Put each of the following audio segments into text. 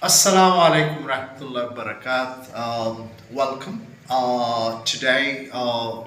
Assalamu alaikum rahmatullahi barakatuh. Welcome. Today,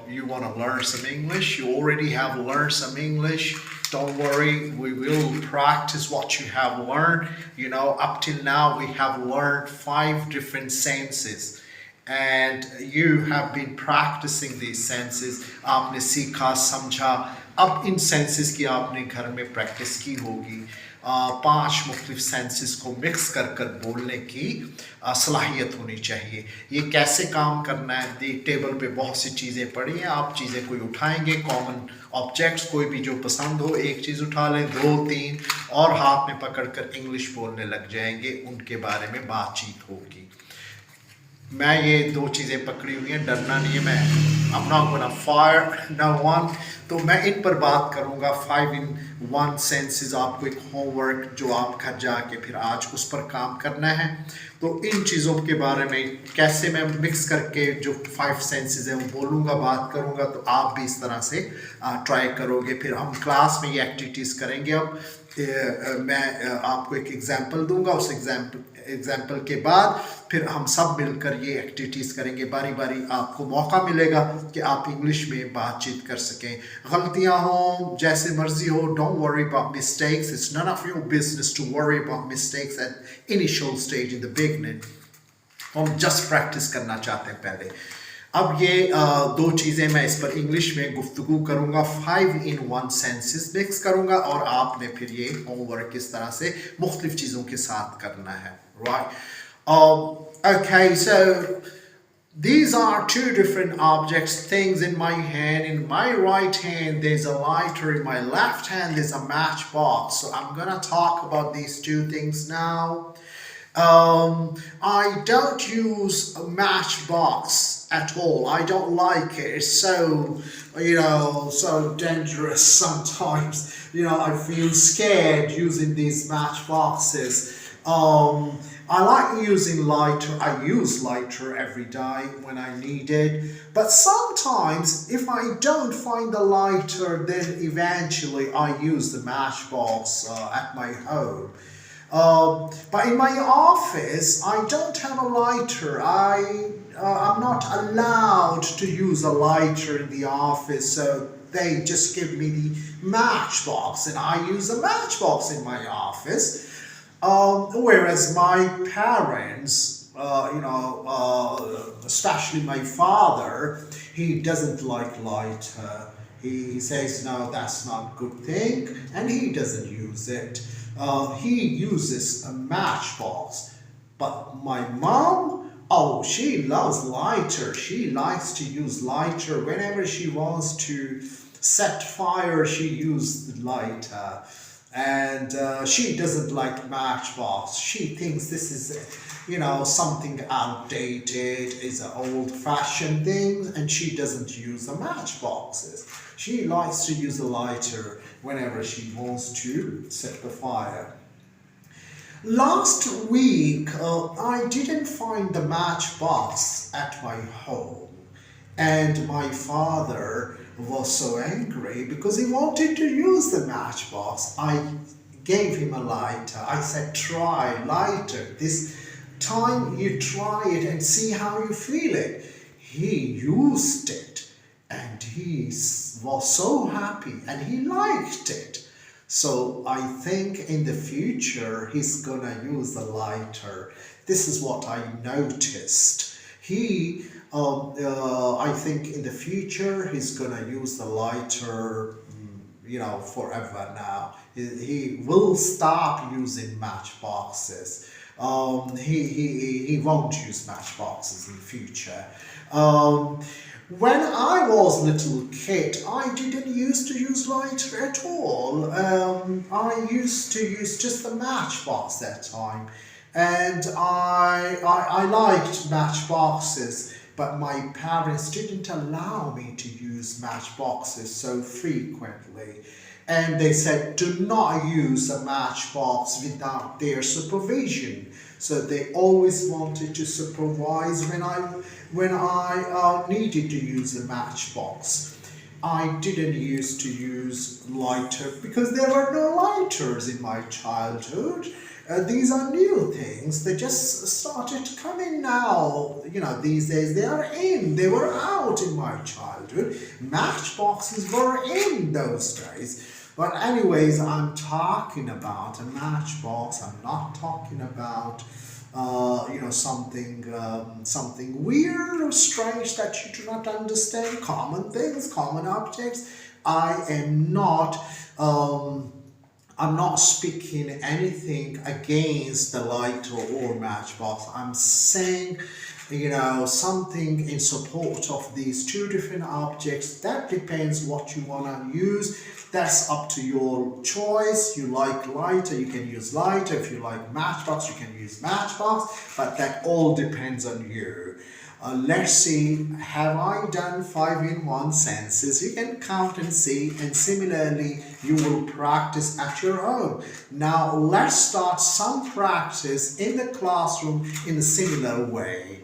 you want to learn some English. You already have learned some English. Don't worry, we will practice what you have learned. Up till now, we have learned five different senses. And you have been practicing these senses. आपने सीखा समझा. अब इन senses की आपने घर में practice की होगी. पांच मुख्तलिफ सेंसेस को मिक्स कर कर बोलने की सलाहियत होनी चाहिए. ये कैसे काम करना है? टेबल पे बहुत सी चीज़ें पड़ी हैं. आप चीज़ें कोई उठाएंगे, कॉमन ऑब्जेक्ट्स कोई भी जो पसंद हो, एक चीज़ उठा लें, दो तीन, और हाथ में पकड़ कर इंग्लिश बोलने लग जाएंगे. उनके बारे में बातचीत होगी. मैं ये दो चीज़ें पकड़ी हुई हैं, डरना नहीं है. मैं I'm not gonna fire no one. तो मैं इन पर बात करूँगा. 5 in 1 सेंसेस. आपको एक होमवर्क जो आप घर जाके फिर आज उस पर काम करना है. तो इन चीज़ों के बारे में कैसे मैं मिक्स करके जो 5 सेंसेस हैं वो बोलूँगा, बात करूँगा. तो आप भी इस तरह से ट्राई करोगे. फिर हम क्लास में ये एक्टिविटीज़ करेंगे. अब मैं आपको एक एग्जाम्पल दूंगा. उस एग्जाम्पल के बाद फिर हम सब मिलकर ये एक्टिविटीज़ करेंगे. बारी बारी आपको मौका मिलेगा कि आप इंग्लिश में बातचीत कर सकें. गलतियां हों, जैसे मर्जी हो, don't worry about mistakes. It's none of your business to worry about mistakes at initial stage in the beginning. हम जस्ट प्रैक्टिस करना चाहते हैं पहले. अब ये दो चीज़ें मैं इस पर इंग्लिश में गुफ्तगू करूँगा. 5 in 1 सेंसेस मिक्स करूँगा और आपने फिर ये होमवर्क किस तरह से मुख्तलिफ चीज़ों के साथ करना है. Right. Okay, so these are two different objects, things in my hand. In my right hand, there's a lighter. In my left hand, there's a matchbox. So I'm gonna talk about these two things now. I don't use a matchbox at all. I don't like it. It's so dangerous sometimes. I feel scared using these matchboxes. I like using lighter. I use lighter every day when I need it. But sometimes, if I don't find the lighter, then eventually I use the matchbox at my home. But in my office, I don't have a lighter. I'm not allowed to use a lighter in the office, so they just give me the matchbox, and I use a matchbox in my office. Whereas my parents, especially my father, he doesn't like lighter. He says, no, that's not a good thing, and he doesn't use it. He uses a matchbox. But my mom, oh, she loves lighter. She likes to use lighter. Whenever she wants to set fire, she uses the lighter. And she doesn't like matchbox. She thinks this is, something outdated, is an old-fashioned thing, and she doesn't use the matchboxes. She likes to use a lighter whenever she wants to set the fire. Last week, I didn't find the matchbox at my home, and my father was so angry because he wanted to use the matchbox. I gave him a lighter. I said, try lighter. This time you try it and see how you feel it. He used it and he was so happy and he liked it. So I think in the future he's gonna use the lighter. This is what I noticed. I think in the future he's gonna use the lighter, forever now. He will stop using matchboxes. He won't use matchboxes in the future. When I was a little kid, I didn't used to use lighter at all. I used to use just the matchbox that time. And I liked matchboxes, but my parents didn't allow me to use matchboxes so frequently. And they said, do not use a matchbox without their supervision. So they always wanted to supervise when I needed to use a matchbox. I didn't used to use lighter because there were no lighters in my childhood. These are new things. They just started coming now. These days they are in. They were out in my childhood. Matchboxes were in those days. But anyways, I'm talking about a matchbox. I'm not talking about something weird or strange that you do not understand. Common things, common objects. I'm not speaking anything against the lighter or matchbox. I'm saying, something in support of these two different objects. That depends what you want to use. That's up to your choice. You like lighter, you can use lighter. If you like matchbox, you can use matchbox. But that all depends on you. Let's see, have I done 5-in-1 sentences? You can count and see, and similarly you will practice at your own. Now let's start some practice in the classroom in a similar way.